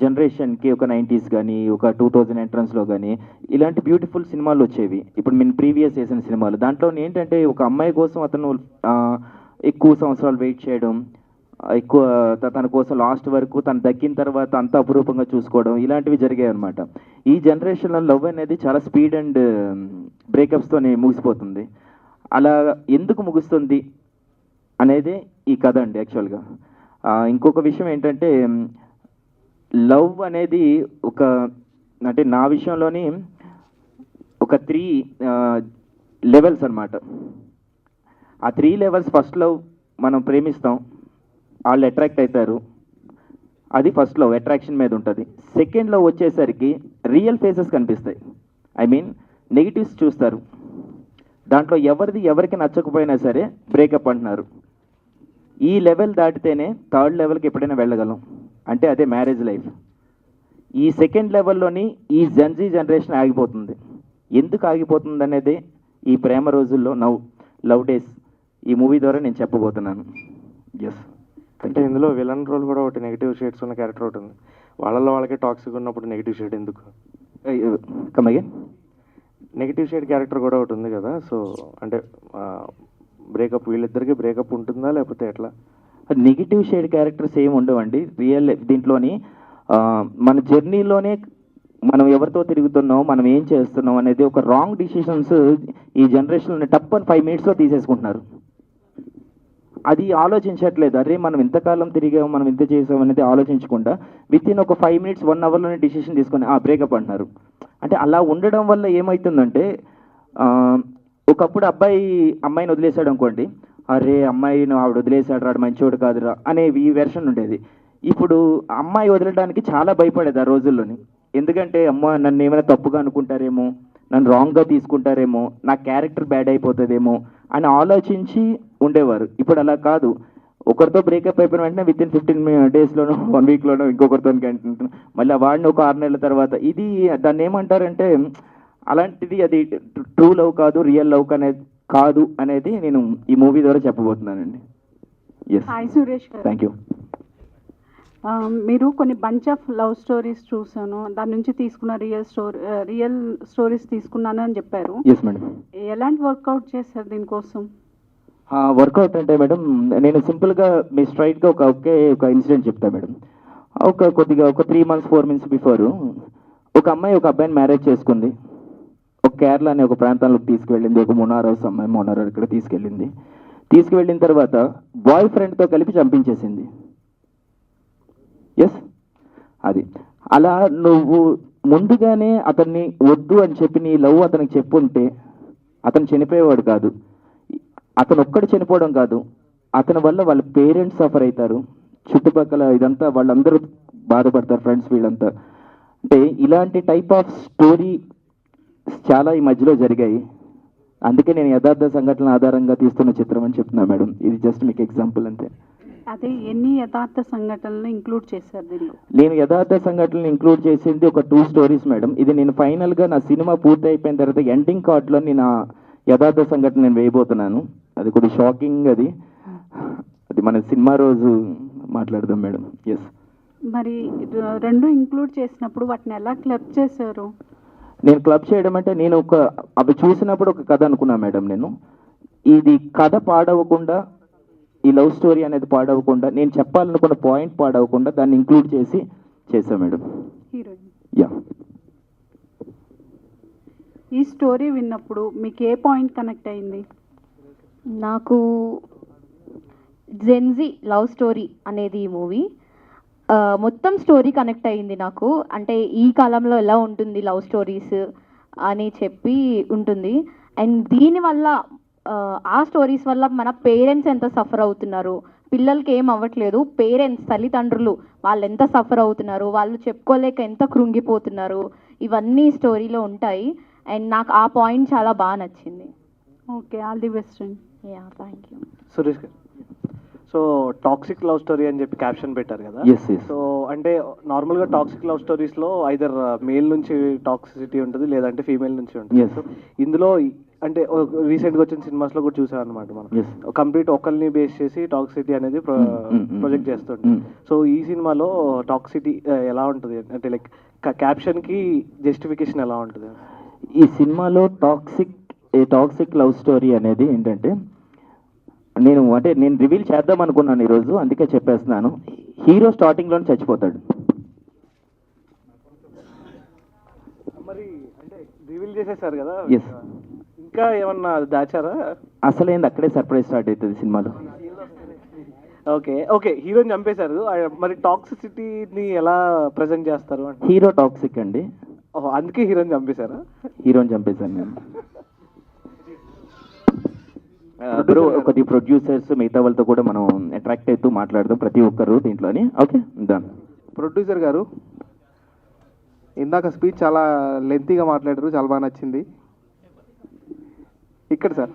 జనరేషన్కి ఒక 90s కానీ ఒక 2000 ఎంట్రన్స్లో కానీ ఇలాంటి బ్యూటిఫుల్ సినిమాలు వచ్చేవి. ఇప్పుడు నేను ప్రీవియస్ చేసిన సినిమాలు దాంట్లో ఏంటంటే ఒక అమ్మాయి కోసం అతను ఎక్కువ సంవత్సరాలు వెయిట్ చేయడం, ఎక్కువ తన కోసం లాస్ట్ వరకు తను దక్కిన తర్వాత అంత అపురూపంగా చూసుకోవడం, ఇలాంటివి జరిగాయి అనమాట. ఈ జనరేషన్లో లవ్ అనేది చాలా స్పీడ్ అండ్ బ్రేకప్స్తోనే ముగిసిపోతుంది. అలా ఎందుకు ముగుస్తుంది అనేది ఈ కథ అండి యాక్చువల్గా. ఇంకొక విషయం ఏంటంటే లవ్ అనేది ఒక అంటే నా విషయంలోని ఒక 3 లెవెల్స్ అనమాట. ఆ 3 levels ఫస్ట్ లవ్ మనం ప్రేమిస్తాం, వాళ్ళు అట్రాక్ట్ అవుతారు, అది ఫస్ట్ లవ్ అట్రాక్షన్ మీద ఉంటుంది. సెకండ్ లవ్ వచ్చేసరికి రియల్ ఫేసెస్ కనిపిస్తాయి, ఐ మీన్ నెగిటివ్స్ చూస్తారు. దాంట్లో ఎవరికి నచ్చకపోయినా సరే బ్రేకప్ అంటున్నారు. ఈ లెవెల్ దాటితేనే థర్డ్ లెవెల్కి ఎప్పుడైనా వెళ్ళగలం, అంటే అదే మ్యారేజ్ లైఫ్. ఈ సెకండ్ లెవెల్లోని ఈ జెన్జీ జనరేషన్ ఆగిపోతుంది. ఎందుకు ఆగిపోతుంది అనేది ఈ ప్రేమ రోజుల్లో లవ్ డేస్ ఈ మూవీ ద్వారా నేను చెప్పబోతున్నాను. ఎస్, అంటే ఇందులో విలన్ రోల్ కూడా ఒకటి నెగిటివ్ షేడ్స్ ఉన్న క్యారెక్టర్ ఒకటి ఉంది. వాళ్ళకే టాక్సిక్ ఉన్నప్పుడు నెగిటివ్ షేడ్ ఎందుకు? Come again. Negative shade character కూడా ఒకటి ఉంది కదా, సో అంటే బ్రేకప్ వీళ్ళిద్దరికి బ్రేకప్ ఉంటుందా లేకపోతే ఎట్లా? నెగిటివ్ షేడ్ క్యారెక్టర్స్ ఏమి ఉండవండి రియల్ దీంట్లోని. మన జర్నీలోనే మనం ఎవరితో తిరుగుతున్నాం, మనం ఏం చేస్తున్నాం అనేది ఒక రాంగ్ డిసిషన్స్ ఈ జనరేషన్లో టప్ అని 5 minutesలో తీసేసుకుంటున్నారు. అది ఆలోచించట్లేదు, అరే మనం ఇంతకాలం తిరిగాము, మనం ఇంత చేసాం అనేది ఆలోచించకుండా వితిన్ ఒక 5 minutes 1 hourలోనే డిసిషన్ తీసుకొని బ్రేకప్ అంటున్నారు. అంటే అలా ఉండడం వల్ల ఏమవుతుందంటే ఒకప్పుడు అమ్మాయిని వదిలేశాడు అనుకోండి, అరే అమ్మాయిని ఆవిడ వదిలేశాడు రాడు మంచోడు కాదురా అనే ఈ వెర్షన్ ఉండేది. ఇప్పుడు అమ్మాయి వదలడానికి చాలా భయపడేది ఆ రోజుల్లోని. ఎందుకంటే అమ్మ నన్ను ఏమైనా తప్పుగా అనుకుంటారేమో, నన్ను రాంగ్గా తీసుకుంటారేమో, నా క్యారెక్టర్ బ్యాడ్ అయిపోతుందేమో అని ఆలోచించి ఉండేవారు. ఇప్పుడు అలా కాదు, ఒకరితో బ్రేకప్ అయిపోయిన వెంటనే విత్ ఇన్ 15 డేస్లోనో 1 వీక్లోనో ఇంకొకరితో కంటున్నాను, మళ్ళీ వాడిని ఒక 6 నెలల తర్వాత. ఇది దాన్ని ఏమంటారంటే అలాంటిది అది ట్రూ లవ్ కాదు, రియల్ లవ్ కాదు అనేది నేను ఈ మూవీ ద్వారా చెప్పబోతున్నానండి. ఎస్, హాయ్ సురేష్ గారు. Thank you. మీరు కొన్ని బంచ్ ఆఫ్ లవ్ స్టోరీస్ చూసాను, దాని నుంచి తీసుకున్న రియల్ స్టోరీస్ తీసుకున్నాను అని చెప్పారు. Yes madam. ఎలాంటి వర్కౌట్ చేశారు దీనికోసం? వర్కౌట్ అంటే మేడం, నేను సింపుల్గా మీ స్ట్రైట్గా ఒక ఇన్సిడెంట్ చెప్తాను మేడం. ఒక 3 months 4 months బిఫోర్ ఒక అమ్మాయి ఒక అబ్బాయిని మ్యారేజ్ చేసుకుంది. ఒక కేరళ అనే ఒక ప్రాంతంలోకి తీసుకువెళ్ళింది. ఒక మొనారో ఇక్కడ తీసుకువెళ్ళిన తర్వాత బాయ్ ఫ్రెండ్తో కలిపి చంపించేసింది. ఎస్, అది అలా నువ్వు ముందుగానే అతన్ని వద్దు అని చెప్పి నీ లవ్ అతనికి చెప్పుంటే అతను చనిపోయేవాడు కాదు. అతను ఒక్కడు చనిపోవడం కాదు, అతని వల్ల వాళ్ళ పేరెంట్స్ సఫర్ అవుతారు, చుట్టుపక్కల ఇదంతా వాళ్ళందరూ బాధపడతారు, ఫ్రెండ్స్ వీళ్ళంతా. అంటే ఇలాంటి టైప్ ఆఫ్ స్టోరీ చాలా ఈ మధ్యలో జరిగాయి. అందుకే నేను యథార్థ సంఘటనల ఆధారంగా తీస్తున్న చిత్రం అని చెప్తున్నా మేడం. ఇది జస్ట్ మీకు ఎగ్జాంపుల్ అంతే. అదే ఎన్ని యథార్థ సంఘటనలు ఇంక్లూడ్ చేశారు దీనిలో? నేను యథార్థ సంఘటనలు ఇంక్లూడ్ చేసింది ఒక 2 stories మేడం. ఇది నేను ఫైనల్గా నా సినిమా పూర్తి అయిపోయిన తర్వాత ఎండింగ్ కార్డ్లో నేను యథార్థ సంఘటన నేను వేయబోతున్నాను. అది కూడా షాకింగ్. అది మన సినిమా రోజు మాట్లాడదాం మేడం. ఎస్. మరి 2 ఇంక్లూడ్ చేసినప్పుడు వాటిని ఎలా క్లబ్ చేశారు? నేను క్లబ్ చేయడం అంటే నేను అవి చూసినప్పుడు ఒక కథ అనుకున్నా మేడం. నేను ఇది కథ పాడవకుండా, ఈ లవ్ స్టోరీ అనేది పాడవకుండా, నేను చెప్పాలనుకున్న పాయింట్ పాడవకుండా దాన్ని ఇంక్లూడ్ చేసా మేడం. హీరోయిన్. యా. ఈ స్టోరీ విన్నప్పుడు మీకు ఏ పాయింట్ కనెక్ట్ అయింది? నాకు జెన్జీ లవ్ స్టోరీ అనేది ఈ మూవీ మొత్తం స్టోరీ కనెక్ట్ అయ్యింది నాకు. అంటే ఈ కాలంలో ఎలా ఉంటుంది లవ్ స్టోరీస్ అని చెప్పి ఉంటుంది. అండ్ దీనివల్ల ఆ స్టోరీస్ వల్ల మన పేరెంట్స్ ఎంత సఫర్ అవుతున్నారు, పిల్లలకి ఏం అవ్వట్లేదు, పేరెంట్స్ తల్లిదండ్రులు వాళ్ళు ఎంత సఫర్ అవుతున్నారు, వాళ్ళు చెప్పుకోలేక ఎంత కృంగిపోతున్నారు, ఇవన్నీ స్టోరీలో ఉంటాయి. అండ్ నాకు ఆ పాయింట్ చాలా బాగా నచ్చింది. ఓకే, ఆల్ ది బెస్ట్ అండి. Yeah, thank you. సురేష్ గారు, సో టాక్సిక్ లవ్ స్టోరీ అని చెప్పి క్యాప్షన్ పెట్టారు కదా. సో అంటే నార్మల్గా టాక్సిక్ లవ్ స్టోరీస్లో ఐదర్ మేల్ నుంచి టాక్సిసిటీ ఉంటుంది, లేదంటే ఫీమేల్ నుంచి ఉంటుంది. సో ఇందులో అంటే రీసెంట్గా వచ్చిన సినిమాస్లో కూడా చూసాం అనమాట మనం. కంప్లీట్ ఒకరిని బేస్ చేసి టాక్సిటీ అనేది ప్రొజెక్ట్ చేస్తుంటాం. సో ఈ సినిమాలో టాక్సిటీ ఎలా ఉంటుంది అంటే లైక్ క్యాప్షన్కి జస్టిఫికేషన్ ఎలా ఉంటుంది? ఈ సినిమాలో టాక్సిక్ లవ్ స్టోరీ అనేది ఏంటంటే, నేను రివీల్ చేద్దాం అనుకున్నాను ఈరోజు, అందుకే చెప్పేస్తున్నాను. హీరో స్టార్టింగ్లోనే చచ్చిపోతాడు. మరి అంటే రివీల్ చేసేసారు కదా, ఇంకా ఏమన్నా దాచారా? అసలేంది అక్కడే సర్ప్రైజ్ స్టార్ట్ అవుతుంది సినిమాలో. ఓకే, హీరోని చంపేశారు, మరి టాక్సిసిటీని ఎలా ప్రెజెంట్ చేస్తారు? హీరో టాక్సిక్ అండి. అందుకే హీరోని చంపేశారా? హీరోని చంపేశాను నేను. కొద్ది ప్రొడ్యూసర్స్ మిగతా వాళ్ళతో కూడా మనం అట్రాక్ట్ అవుతూ మాట్లాడదాం ప్రతి ఒక్కరు దీంట్లోని. Okay, done. ప్రొడ్యూసర్ గారు, ఇందాక స్పీచ్ చాలా లెంతీగా మాట్లాడారు, చాలా బాగా నచ్చింది. ఇక్కడ సార్,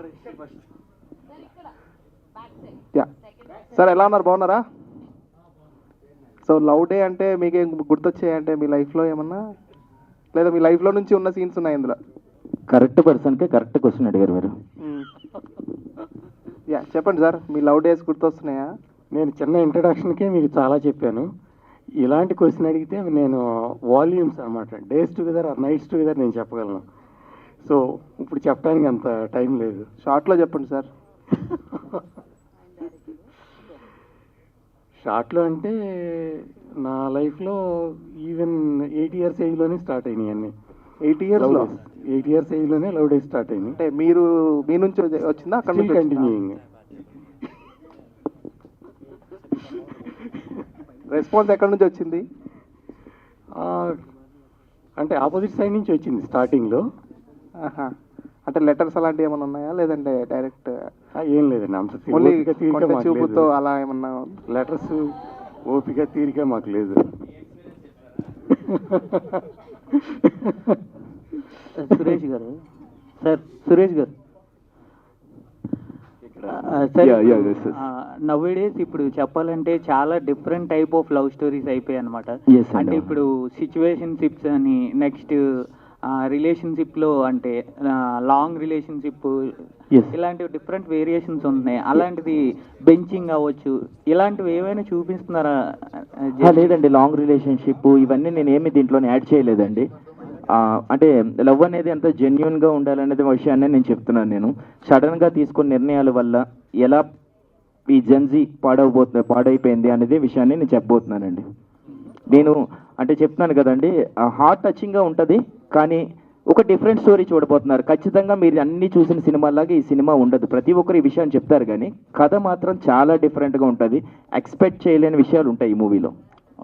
యా సార్, ఎలా ఉన్నారు? బాగున్నారా? సో లవ్ డే అంటే మీకేం గుర్తొచ్చాయంటే మీ లైఫ్లో ఏమన్నా, లేదా మీ లైఫ్లో నుంచి ఉన్న సీన్స్ ఉన్నాయి ఇందులో? కరెక్ట్ పర్సన్కే కరెక్ట్ క్వశ్చన్ అడిగారు మీరు. యా, చెప్పండి సార్, మీ లవ్ డేస్ గుర్తొస్తున్నాయా? నేను చిన్న ఇంట్రడక్షన్కే మీకు చాలా చెప్పాను. ఇలాంటి క్వశ్చన్ అడిగితే నేను వాల్యూమ్స్ అనమాట, days together or nights together నేను చెప్పగలను. సో ఇప్పుడు చెప్పడానికి అంత టైం లేదు. షార్ట్లో చెప్పండి సార్. షార్ట్లో అంటే నా లైఫ్లో ఈవెన్ 8 years ఏజ్లోనే స్టార్ట్ అయినాయి అన్నీ. 8 years ఏజ్లోనే లవ్ డేస్ స్టార్ట్ అయింది. అంటే మీరు మీ నుంచి వచ్చిందా? అక్కడ నుంచి కంటిన్యూయింగ్. రెస్పాన్స్ ఎక్కడి నుంచి వచ్చింది? అంటే ఆపోజిట్ సైడ్ నుంచి వచ్చింది స్టార్టింగ్లో. అంటే లెటర్స్ అలాంటివి ఏమైనా ఉన్నాయా, లేదంటే డైరెక్ట్? ఏం లేదండి, అంత చూపుతో అలా ఏమన్నా? లెటర్స్ ఓపిక తీరిక మాకు లేదు. సురేష్ గారు, సార్ సురేష్ గారు, నవ్ డేస్ ఇప్పుడు చెప్పాలంటే చాలా different type of love stories అయిపోయాయి అనమాట. అంటే ఇప్పుడు సిచ్యువేషన్షిప్స్ అని, నెక్స్ట్ రిలేషన్షిప్లో అంటే లాంగ్ రిలేషన్షిప్, ఇలాంటివి డిఫరెంట్ వేరియేషన్స్ ఉన్నాయి. అలాంటిది బెంచింగ్ అవ్వచ్చు, ఇలాంటివి ఏమైనా చూపిస్తున్నారా? లేదండి, లాంగ్ రిలేషన్షిప్ ఇవన్నీ నేను ఏమి దీంట్లో యాడ్ చేయలేదండి. అంటే లవ్ అనేది ఎంత జెన్యున్గా ఉండాలనేది విషయాన్ని నేను చెప్తున్నాను. నేను సడన్గా తీసుకున్న నిర్ణయాల వల్ల ఎలా ఈ జెన్జీ పాడైపోయింది అనేది విషయాన్ని నేను చెప్పబోతున్నానండి. నేను అంటే చెప్తున్నాను కదండి, హార్ట్ టచింగ్గా ఉంటుంది, కానీ ఒక డిఫరెంట్ స్టోరీ చూడబోతున్నారు. ఖచ్చితంగా మీరు అన్ని చూసిన సినిమాలాగా ఈ సినిమా ఉండదు. ప్రతి ఒక్కరు ఈ విషయాన్ని చెప్తారు, కానీ కథ మాత్రం చాలా డిఫరెంట్గా ఉంటుంది. ఎక్స్పెక్ట్ చేయలేని విషయాలు ఉంటాయి ఈ మూవీలో.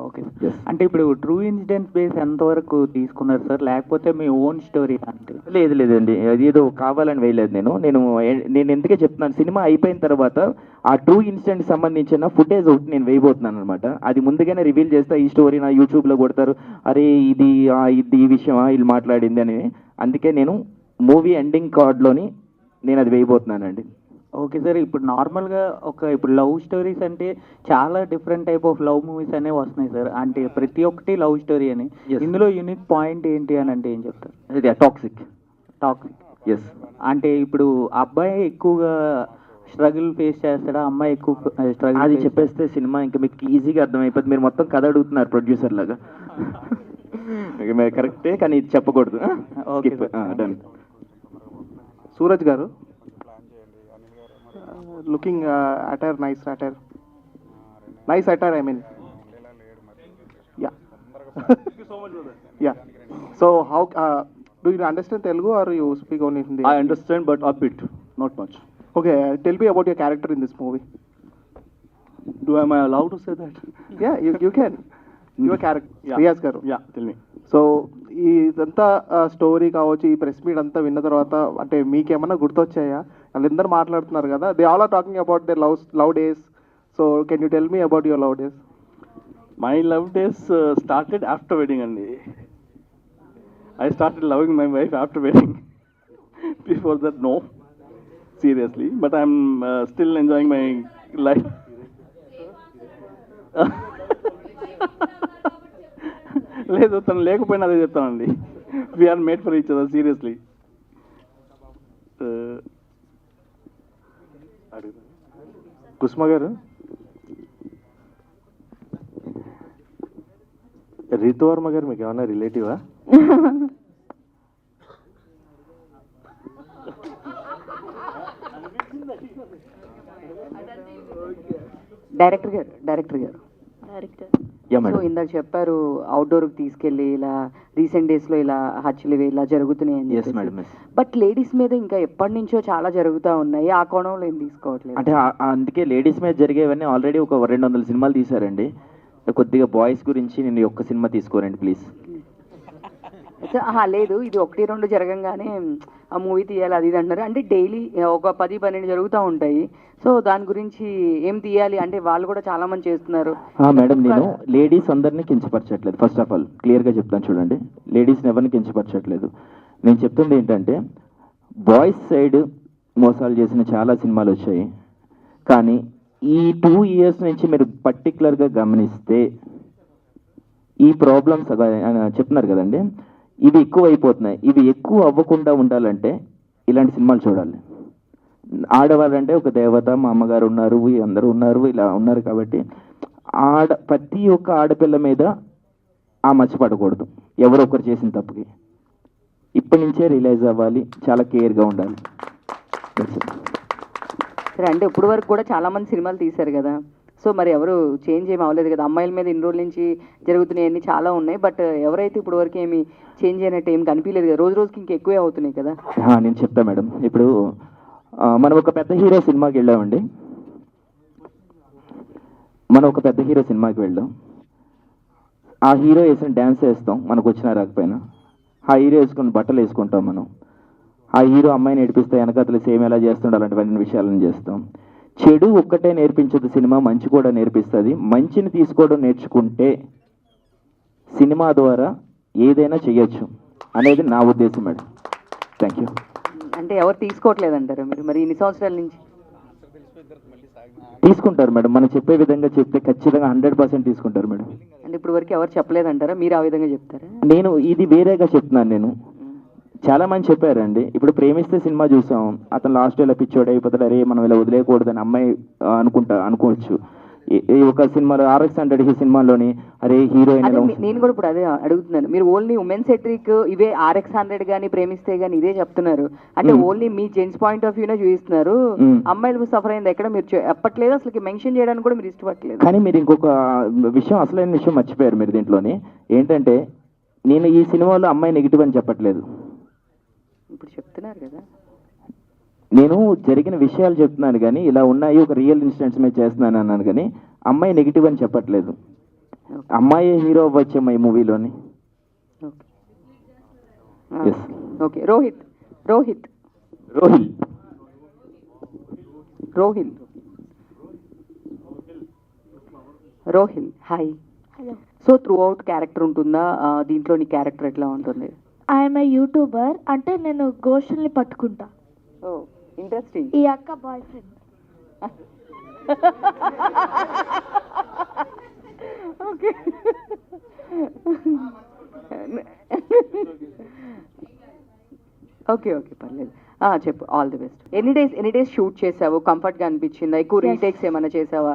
ఓకే, అంటే ఇప్పుడు ట్రూ ఇన్సిడెంట్స్ బేస్ ఎంతవరకు తీసుకున్నారు సార్, లేకపోతే మీ ఓన్ స్టోరీ? అంటే లేదండి, ఏదో కావాలని వేయలేదు. నేను ఎందుకే చెప్తున్నాను, సినిమా అయిపోయిన తర్వాత ఆ ట్రూ ఇన్సిడెంట్కి సంబంధించిన ఫుటేజ్ ఒకటి నేను వేయబోతున్నాను అనమాట. అది ముందుగానే రివీల్ చేస్తా. ఈ స్టోరీ నా యూట్యూబ్లో కొడతారు, అరే ఇది ఈ విషయమా వీళ్ళు మాట్లాడింది అని. అందుకే నేను మూవీ ఎండింగ్ కార్డ్లోని నేను అది వేయబోతున్నానండి. ఓకే సార్, ఇప్పుడు నార్మల్గా ఇప్పుడు లవ్ స్టోరీస్ అంటే చాలా different type of love movies అనేవి వస్తున్నాయి సార్. అంటే ప్రతి ఒక్కటి లవ్ స్టోరీ అని. ఇందులో యూనిక్ పాయింట్ ఏంటి అని అంటే ఏం చెప్తారు? టాక్సిక్. ఎస్, అంటే ఇప్పుడు అబ్బాయి ఎక్కువగా స్ట్రగుల్ ఫేస్ చేస్తాడా, అమ్మాయి ఎక్కువ స్ట్రగుల్? అది చెప్పేస్తే సినిమా ఇంకా మీకు ఈజీగా అర్థమైపోతుంది. మీరు మొత్తం కథ అడుగుతున్నారు ప్రొడ్యూసర్ లాగా. కరెక్టే, కానీ ఇది చెప్పకూడదు. డన్. సూరజ్ గారు, looking attire, nice attire, I mean, yeah. Thank you so much, brother. Yeah, so how do you understand Telugu or you speak only Hindi? I understand, but a bit, not much. Okay, tell me about your character in this movie. Am I allowed to say that? Yeah, you can. Your character, yeah. Riyaz garu. Yeah, tell me. So ఇదంతా స్టోరీ కావచ్చు, ఈ ప్రెస్ మీట్ అంతా విన్న తర్వాత అంటే మీకేమన్నా గుర్తొచ్చాయా? వాళ్ళందరూ మాట్లాడుతున్నారు కదా, they all are talking about they love days. So can you tell me about your love days? My love days started after wedding only. I started loving my wife after wedding. Before that, no. Seriously. But I'm still enjoying my life. లేదు, తను లేకపోయినా అదే చెప్తానండి. We are made for each other, seriously. కుసుమ గారు, రీతువర్మ గారు మీకు ఏమన్నా రిలేటివా? డైరెక్టర్ గారు సో ఇందాక చెప్పారు అవుట్డోర్కి తీసుకెళ్ళి ఇలా రీసెంట్ డేస్లో ఇలా హత్యలు ఇలా జరుగుతున్నాయి అని చెప్పి. బట్ లేడీస్ మీద ఇంకా ఎప్పటి నుంచో చాలా జరుగుతూ ఉన్నాయి, ఆ కోణంలో ఏం తీసుకోవట్లేదు అంటే అందుకే లేడీస్ మీద జరిగేవన్నీ ఆల్రెడీ ఒక 200 సినిమాలు తీశారండి. కొద్దిగా బాయ్స్ గురించి నేను ఒక్క సినిమా తీసుకోరండి ప్లీజ్. లేదు, ఇది 1-2 జరగంగానే ఆ మూవీ తీయాలి అది ఇది అంటారు. అంటే డైలీ ఒక 10-12 జరుగుతూ ఉంటాయి. సో దాని గురించి ఏం తీయాలి అంటే వాళ్ళు కూడా చాలా మంది చేస్తున్నారు. మేడం, నేను లేడీస్ అందరినీ కించపరచట్లేదు. ఫస్ట్ ఆఫ్ ఆల్ క్లియర్గా చెప్తాను చూడండి, లేడీస్ని ఎవరిని కించపరచట్లేదు. నేను చెప్తుంది ఏంటంటే బాయ్స్ సైడ్ మోసాలు చేసిన చాలా సినిమాలు వచ్చాయి, కానీ ఈ 2 years నుంచి మీరు పర్టికులర్గా గమనిస్తే ఈ ప్రాబ్లమ్స్ చెప్తున్నారు కదండి, ఇవి ఎక్కువ అయిపోతున్నాయి. ఇవి ఎక్కువ అవ్వకుండా ఉండాలంటే ఇలాంటి సినిమాలు చూడాలి. ఆడవాళ్ళంటే ఒక దేవత, మా అమ్మగారు ఉన్నారు, అందరూ ఉన్నారు, ఇలా ఉన్నారు. కాబట్టి ప్రతి ఒక్క ఆడపిల్ల మీద ఆ మర్చిపడకూడదు, ఎవరో ఒకరు చేసిన తప్పుకి. ఇప్పటి నుంచే రియలైజ్ అవ్వాలి, చాలా కేర్గా ఉండాలి. సరే, అంటే ఇప్పుడు వరకు కూడా చాలా మంది సినిమాలు తీశారు కదా, సో మరి ఎవరు చేంజ్ ఏమి అవ్వలేదు కదా. అమ్మాయిల మీద ఇన్ని రోజుల నుంచి జరుగుతున్నాయన్నీ చాలా ఉన్నాయి, బట్ ఎవరైతే ఇప్పుడు వరకు ఏమి చేంజ్ అయినట్టు ఏమి కనిపించలేదు కదా, రోజు రోజుకి ఇంకా ఎక్కువే అవుతున్నాయి కదా. నేను చెప్తా మేడం, ఇప్పుడు మనం ఒక పెద్ద హీరో సినిమాకి వెళ్ళామండి. వెళ్ళాం, ఆ హీరో వేసిన డ్యాన్స్ వేస్తాం, మనకు వచ్చినా రాకపోయినా. ఆ హీరో వేసుకుని బట్టలు వేసుకుంటాం మనం. ఆ హీరో అమ్మాయిని ఏడిపిస్తే వెనకతలు సేమ్ ఎలా చేస్తుండే అలాంటివన్నీ విషయాలను చేస్తాం. చెడు ఒక్కటే నేర్పించదు సినిమా, మంచి కూడా నేర్పిస్తుంది. మంచిని తీసుకోవడం నేర్చుకుంటే సినిమా ద్వారా ఏదైనా చేయొచ్చు అనేది నా ఉద్దేశం మేడం. Thank you. అంటే ఎవరు తీసుకోవట్లేదు అంటారు మీరు మరి ఇన్ని సంవత్సరాల నుంచి? తీసుకుంటారు మేడం. మనం చెప్పే విధంగా చెప్తే ఖచ్చితంగా 100% తీసుకుంటారు మేడం. అంటే ఇప్పుడు వరకు ఎవరు చెప్పలేదంటారా, మీరు ఆ విధంగా చెప్తారా? నేను ఇది వేరేగా చెప్తున్నాను. నేను చాలా మంది చెప్పారండి. ఇప్పుడు ప్రేమిస్తే సినిమా చూసాం, అతను లాస్ట్ ఇలా పిచ్చోడు అయిపోతాడు, అరే మనం ఇలా వదిలేయకూడదని అమ్మాయి అనుకోవచ్చు. ఈ ఒక సినిమాలో RX-100 ఈ సినిమాలోని అరే హీరోయిన్ నేను కూడా ఇప్పుడు అదే అడుగుతున్నాను. మీరు ఓన్లీ ఉమెన్ సెట్రిక్ ఇవే RX-100 కానీ ప్రేమిస్తే కానీ ఇదే చెప్తున్నారు. అంటే ఓన్లీ మీ జెంట్స్ పాయింట్ ఆఫ్ వ్యూనే చూపిస్తున్నారు. అమ్మాయిలు సఫర్ అయింది ఎక్కడ మీరు చెప్పట్లేదు, అసలు మెన్షన్ చేయడానికి కూడా మీరు ఇష్టపడలేదు. కానీ మీరు ఇంకొక విషయం, అసలైన విషయం మర్చిపోయారు మీరు దీంట్లోని. ఏంటంటే నేను ఈ సినిమాలో అమ్మాయి నెగిటివ్ అని చెప్పట్లేదు. ఇప్పుడు చెప్తున్నారు కదా, నేను జరిగిన విషయాలు చెప్తున్నాను కానీ ఇలా ఉన్నాయి ఒక రియల్ ఇన్సిడెంట్స్ మీద చేస్తున్నాను అన్నాను కానీ అమ్మాయి నెగిటివ్ అని చెప్పట్లేదు. అమ్మాయి హీరో అవ్వచ్చమ్మా ఈ మూవీలోని. Okay. Rohit Rohit Rohil Rohil Rohil hi. So throughout character ఉంటుందా దీంట్లో? నీ క్యారెక్టర్ ఎట్లా ఉంటుంది? ఐఎమ్ ఏ యూట్యూబర్, అంటే నేను గోషల్ని పట్టుకుంటా. ఓ ఇంట్రెస్టింగ్. ఈ అక్క boy friend. Okay okay okay పర్లేదు. చెప్పు. All the best. ఎన్ని డేస్ షూట్ చేసావు? కంఫర్ట్గా అనిపించిందా? ఎక్కువ రీటేక్స్ ఏమైనా చేసావా?